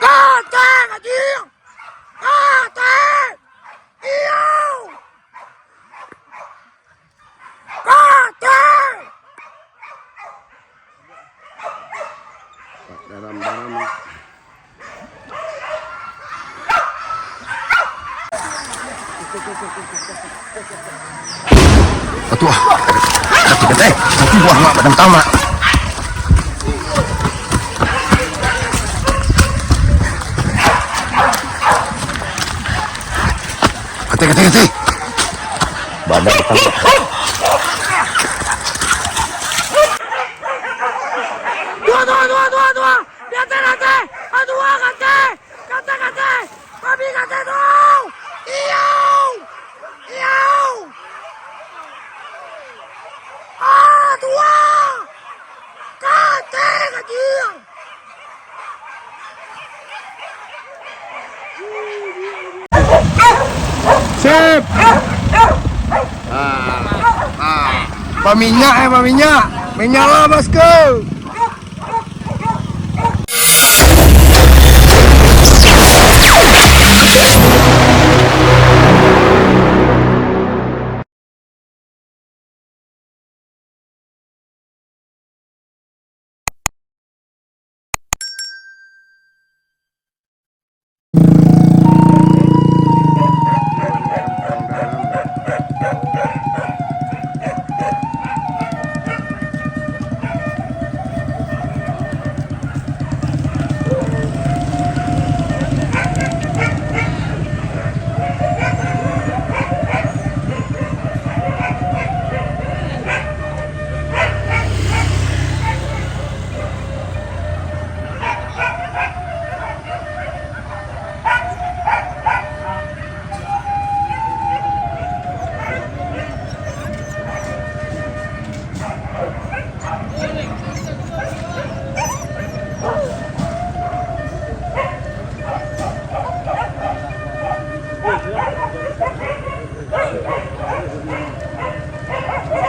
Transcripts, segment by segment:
Kate anjing. Kate. Iyo. Kate. Daram-daram. Atua, kate-kate, nanti buah mak badang tamak. Kate, badang tamak. Dua, kate, adua kate, babi kate dong. Iyo. Dua. Kate anjing. Sip. Paminyak minyak lah bosku.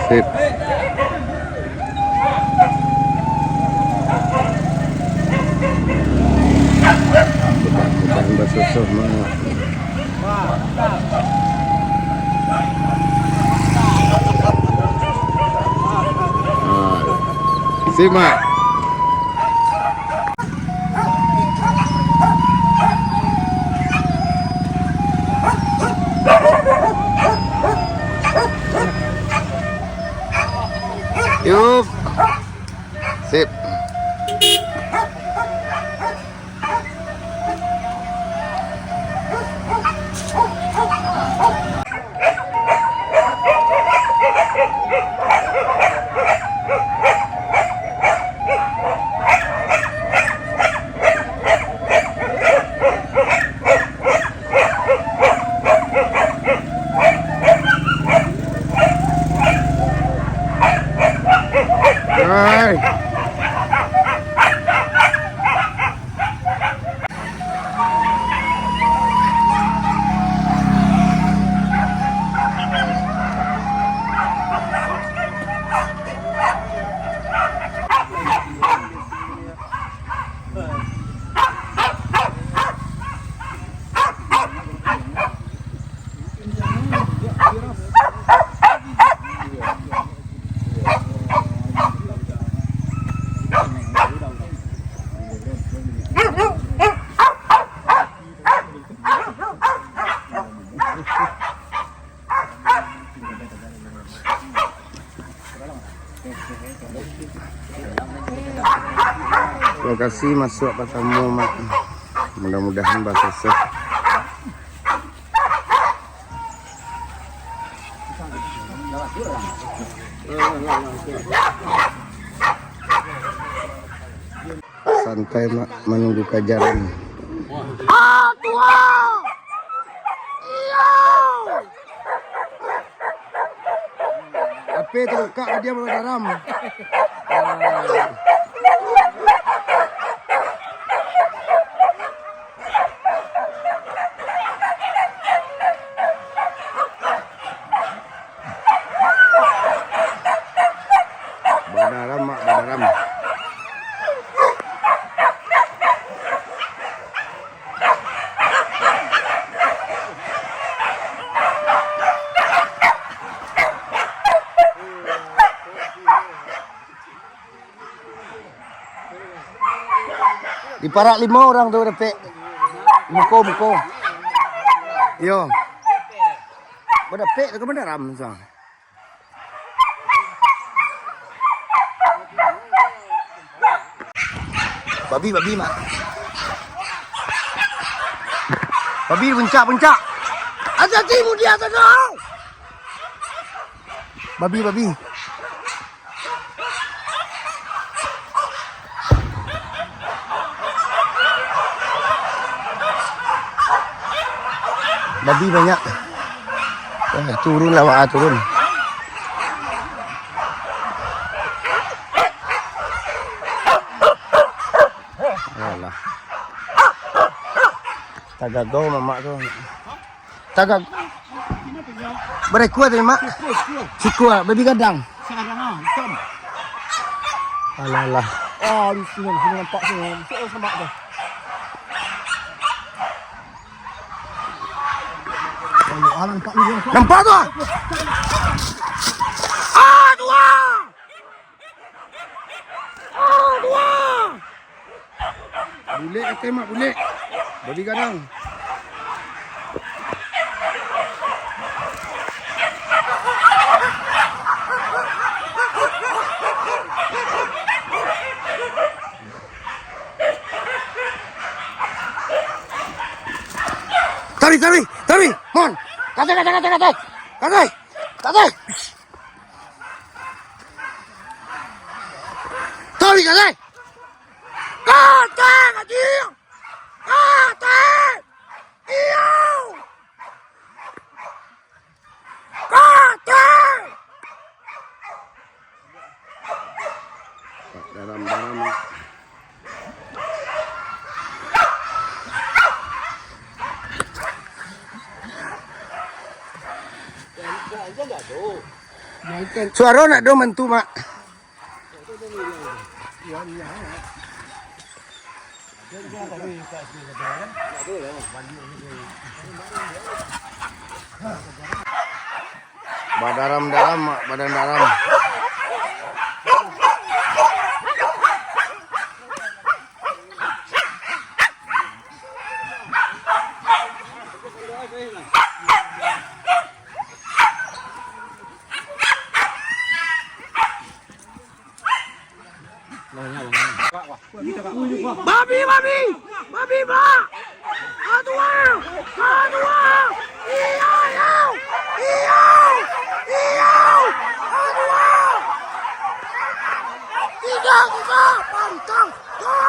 Sip. Bukan basuh mah. Simak. Yup. Sip. Hai. Lokasi masuk pertama mak. Mudah-mudahan bahasa sah. Santai mak menunggu kajaran. Tua. Iyo. Apa itu kak dia mau garam? Badaram mak, badaram. Di parak 5 orang tu dapet. Muko. Yo. Berdapet ke benda ram sang. Babi mak. Babi puncak. Ada timu dia tenang. Babi. Babi banyak. Turun lah, turun. Alah. Tagagaw mama tu. Tagag. Berekua tu mak. Cikua, babi gadang. Sekarang hitam. Alah. Di sini nampak sini. Saya nampak tu. Nampak tu? Dua. Bulik kata mak, bulik. Babi gadang. Tarik. Mon. Kata. Tarik, kata. Kacil. Kata. Iyo. Kata. Dalam. Suara nak do mentu mak. Badan dalam mak, badan dalam. Babi, mak. Dua. Iyo. Dua. Tiga. Pantang. Dua.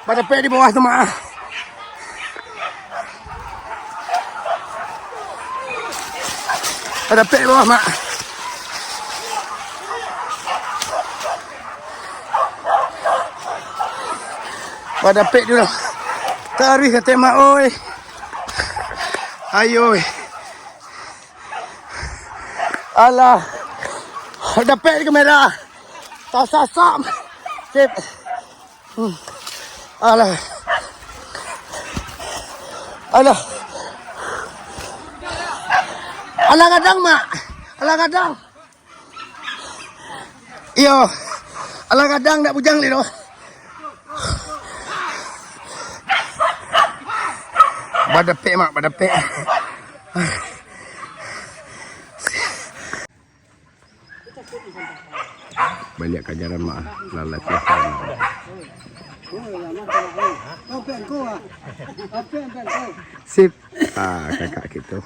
Pada pek di bawah tu mak. Pada pek di bawah mak. Pada pek dulu. Tarik kata mak oi. Ayo. Alah. Ada pek di kamera. Tak sasam. Sip. Alah. Alah kadang mak. Iyo. Alah kadang nak bujang ni doh. Badapek mak, badapek. Banyak kajaran mak, lalat siapa. Sip. Kakak gitu.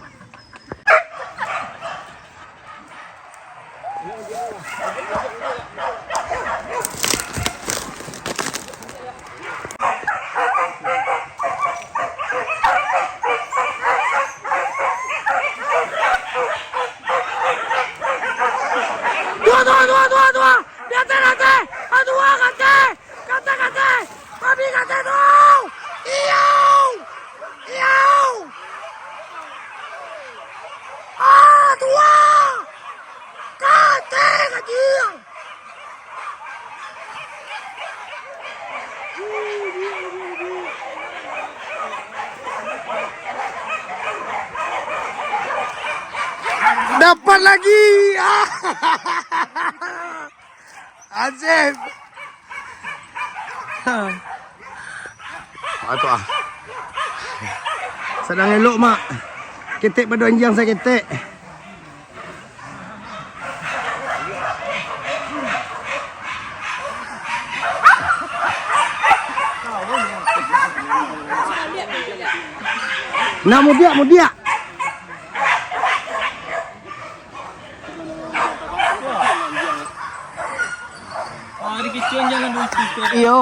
dapat lagi. Azim. Tu sedang elok mak. Ketek pada anjang saya ketek. Nak mudia. Hari kicauan jangan lucu. Iyo.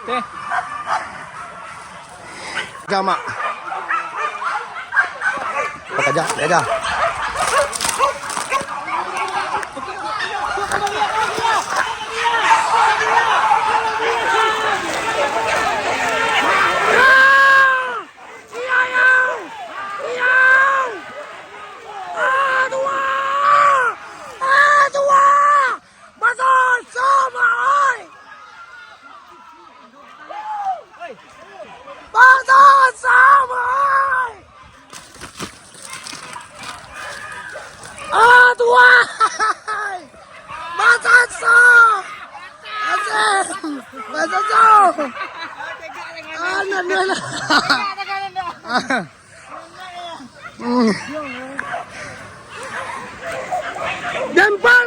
Teh. Jamak. Jaga. Dempar.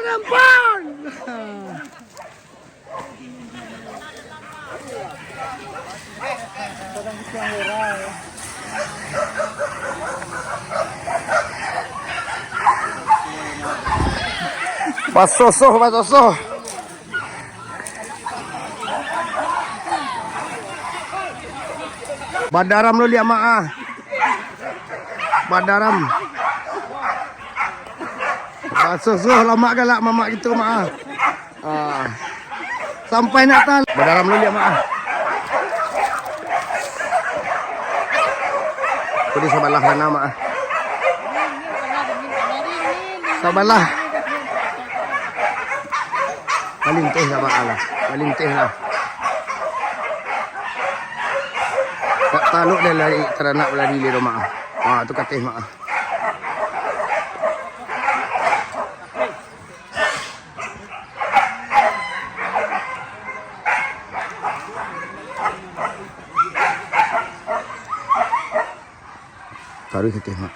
Basoso. Badaram lu lihat mak. Badaram. Basoso lama galak mamak gitu mak. Sampai Natal. Badaram lu lihat mak. Kudi sabalah sana mak. Sabalah. Malintih lah mak lah. Malintih lah. Tak taluk dia lari teranak berlari di rumah. Tu katih mak. Taruh katih mak.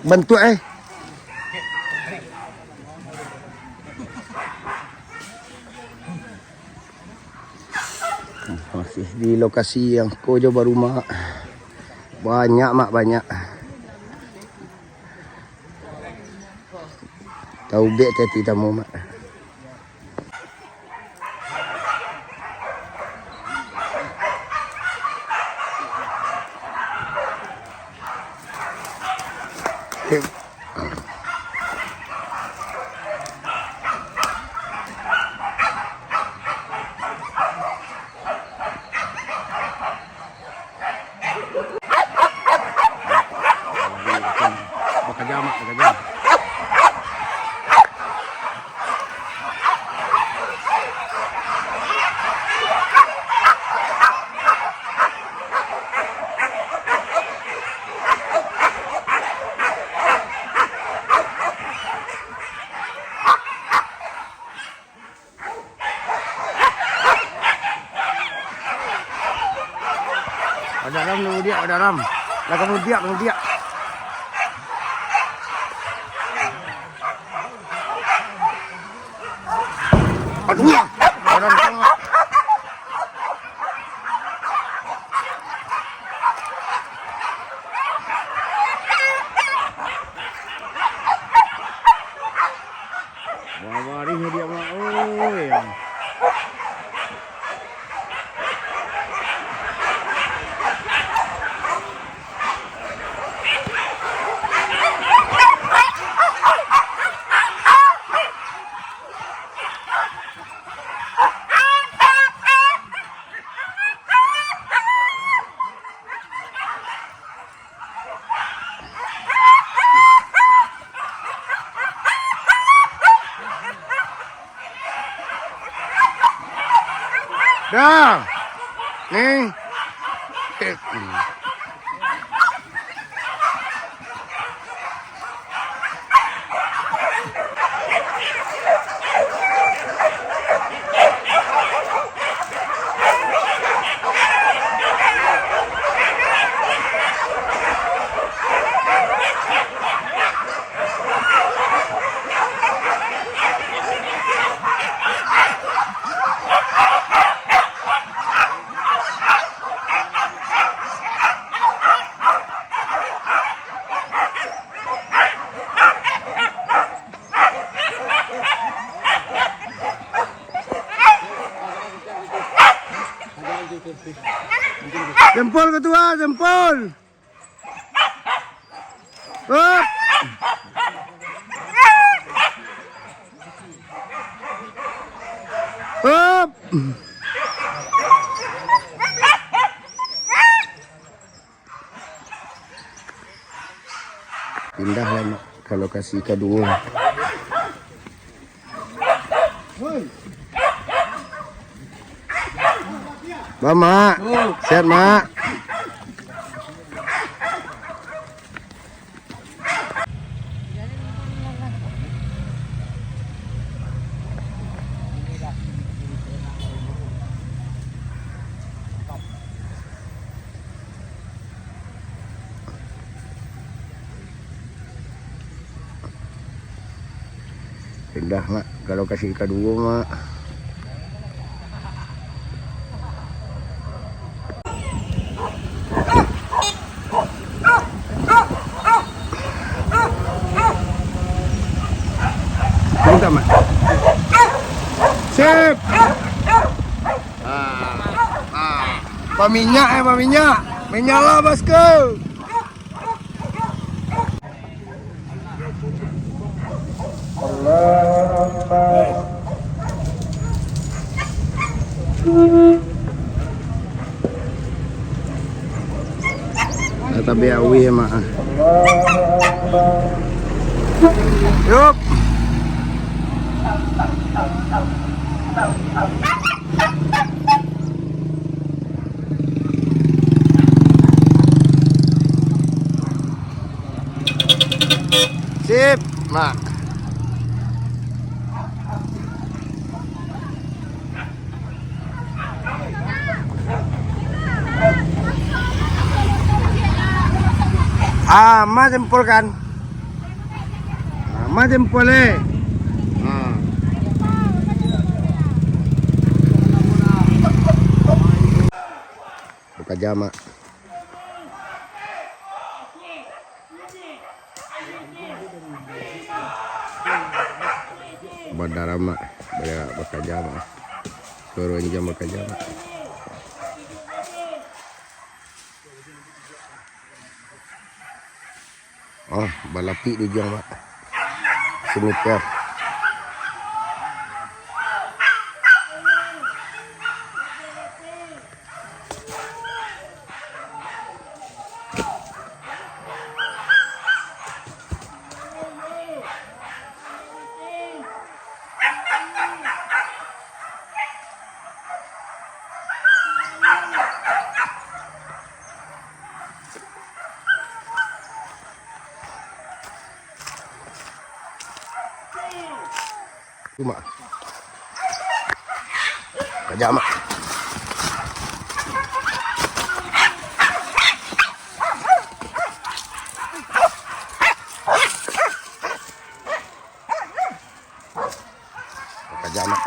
Bentuk masih di lokasi yang Kojo baru mak. Banyak. Tahu bek tadi tamu mak. Bekerja. Ada ram. Lah kemudian. Aduh. Ada tengah. Wah, ini dia mak. Oi. Dah. Nih. Jempol ketua, jempol. Up. Up. Pindahlah mak ke lokasi kedua. Mak, sehat mak. Pindah mak ke lokasi kedua mak. Minta mak. Sip. Minyak minyak. Minyak lah bosku. Tapi awi ya mak. Yup. Sip, mak. Ma jempol kan? Ma jempol buka jama. Bandara mak, buka jama. Turun jam buka jama. Oh, balapi di jong mak. Semeter. Cuma kerja mak. Kerja mak.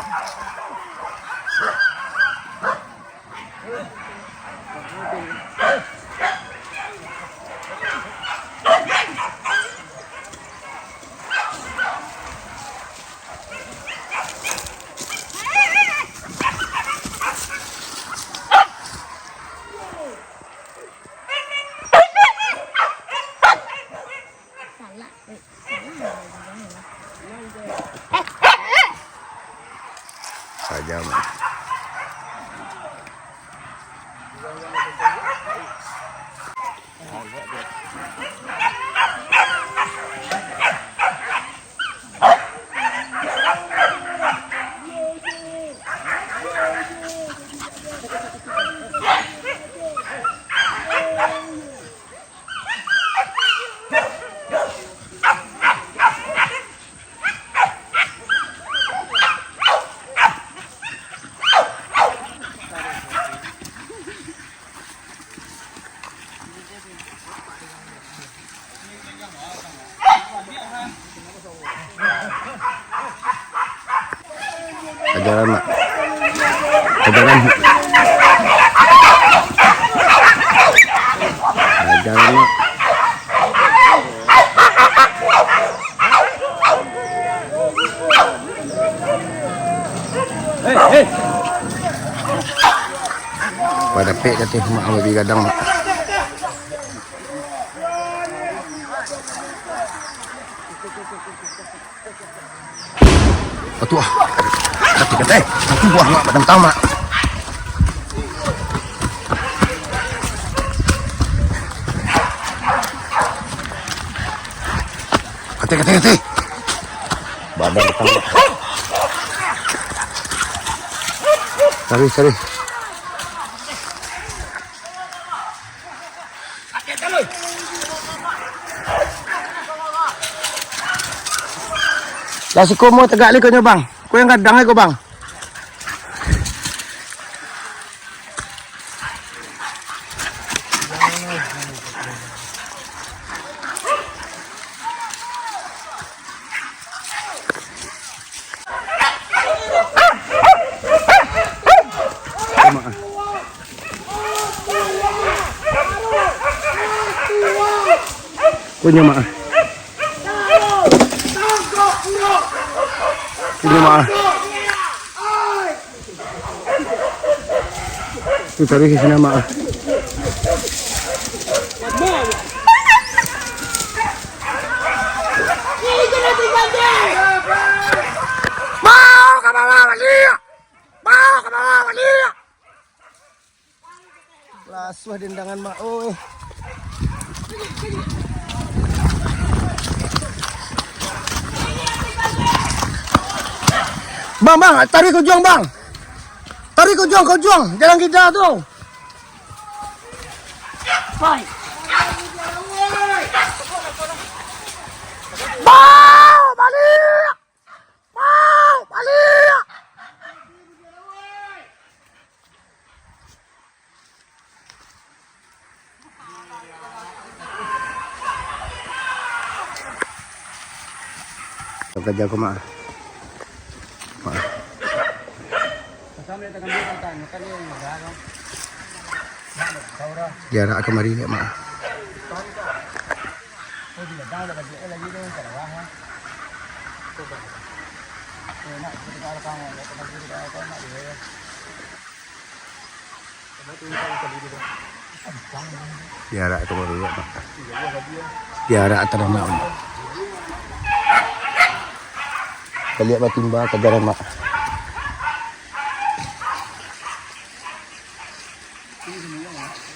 Saja mak. mak. Ajaran. Ajaran mak. Hei. Pada pek kata mak lebih kadang mak. Betul ah. Kata aku buah mak batang tamak. Kata. Badan batang mak. Sorry. Lah si Komo tegak ni kau bang. Kau yang kadang ni kau bang. Punya mak. Punya mak. Tu tarik ke sini mak. Mau ke bawah balik. Mau ke bawah balik. Lasuh dendangan mak. Oi. Bang, tarik ke juang bang. Tarik ke juang, jalan kita tu. Baik. Mau balik. Mau balik. Kerja aku mak. Jarak kemari ni mak. Jarak kemari ni mak. Jarak ternak mak. Kita lihat timba kejaran mak.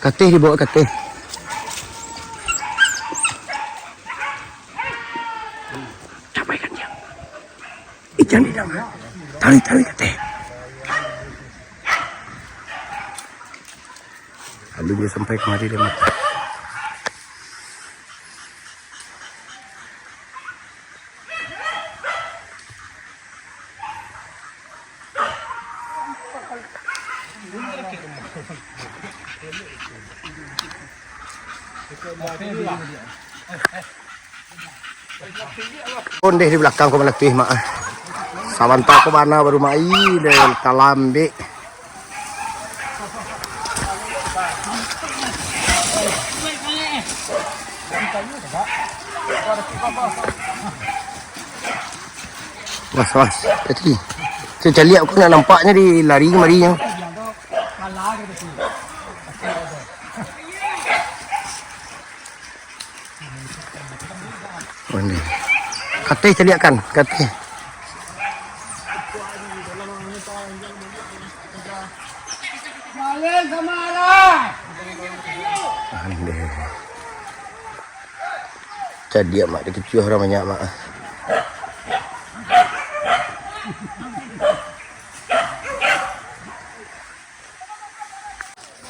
Katih dibawa katih. Capaikan dia. Ikan di dalam. Tarik katih. Lalu dia sampai kemari dia mak. Ondeh di belakang kau meletih mak. Sawanta ke mana baru mai dan talambe. Was. Tadi saya lihat aku nak nampaknya di lari kemari yang. Oh ni. Katih saya lihat kan, katih. Balik sama arah. Aneh. Jadi mak dia kecuh orang banyak mak.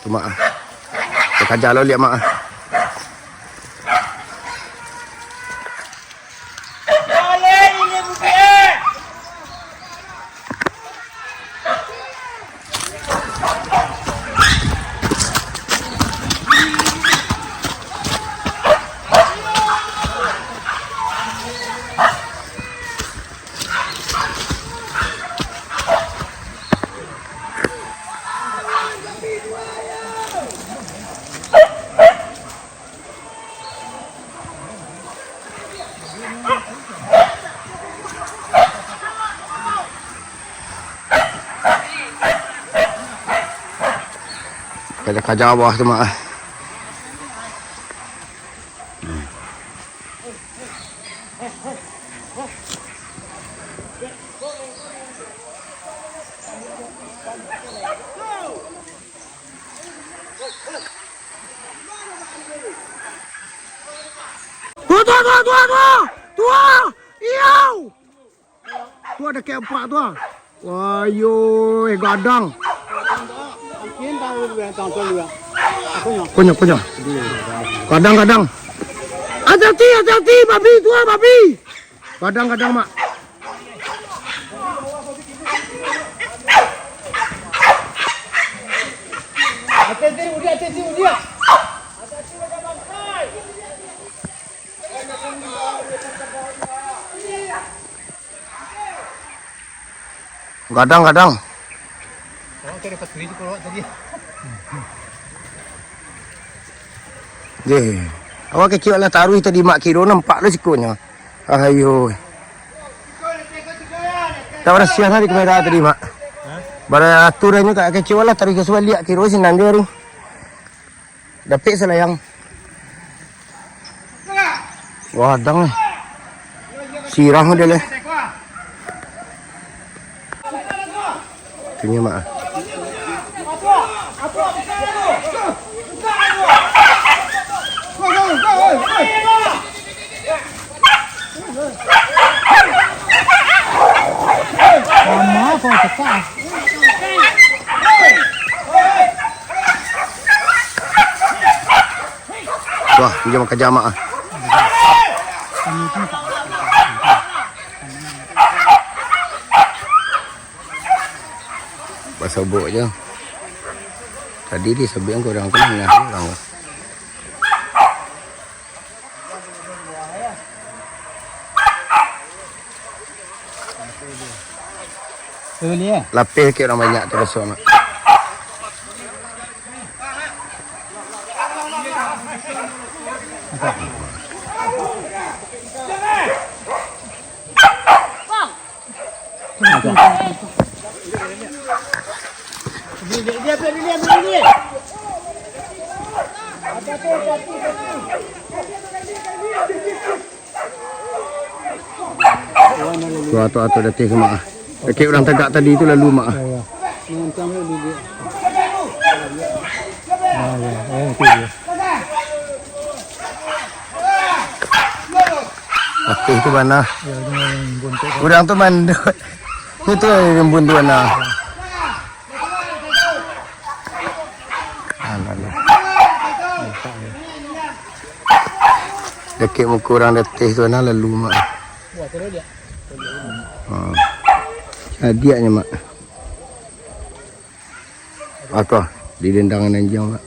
Tu mak. Saya kajar lo lihat mak. Balik ini bukit. Kajar bawah tu mak. Tua! Iau! Tua ada kayak empat tua. Wah, yo, gadang. Punya. Kadang. Hati-hati, babi tua, babi. Kadang, mak. Hati-hati, udia. Kadang. Je. Awak kecil lah taruh tadi mak kira nampak lah sikunya. Ayo. Tak ada siang hari kamera tadi mak. Bara aturannya tak kecil lah taruh ke sebalik kira sinan dia ni. Dapat selayang. Wah, dang. Sirah dia leh. Tanya mak. Mama kau tekan. Wah, dia makan jamak ah. Sobok je. Tadi dia sebiang korang kena orang. Lapis ke orang banyak terus mak. Dia. Tuah datang ke mak. Kek orang tegak tadi tu lalu mak. Itu mana? Udang tu mandut. Itu yang buntu mana? Dekat muka orang letih tu nak lalu mak. Hadiahnya mak. Apa? Di dendangan anjing mak.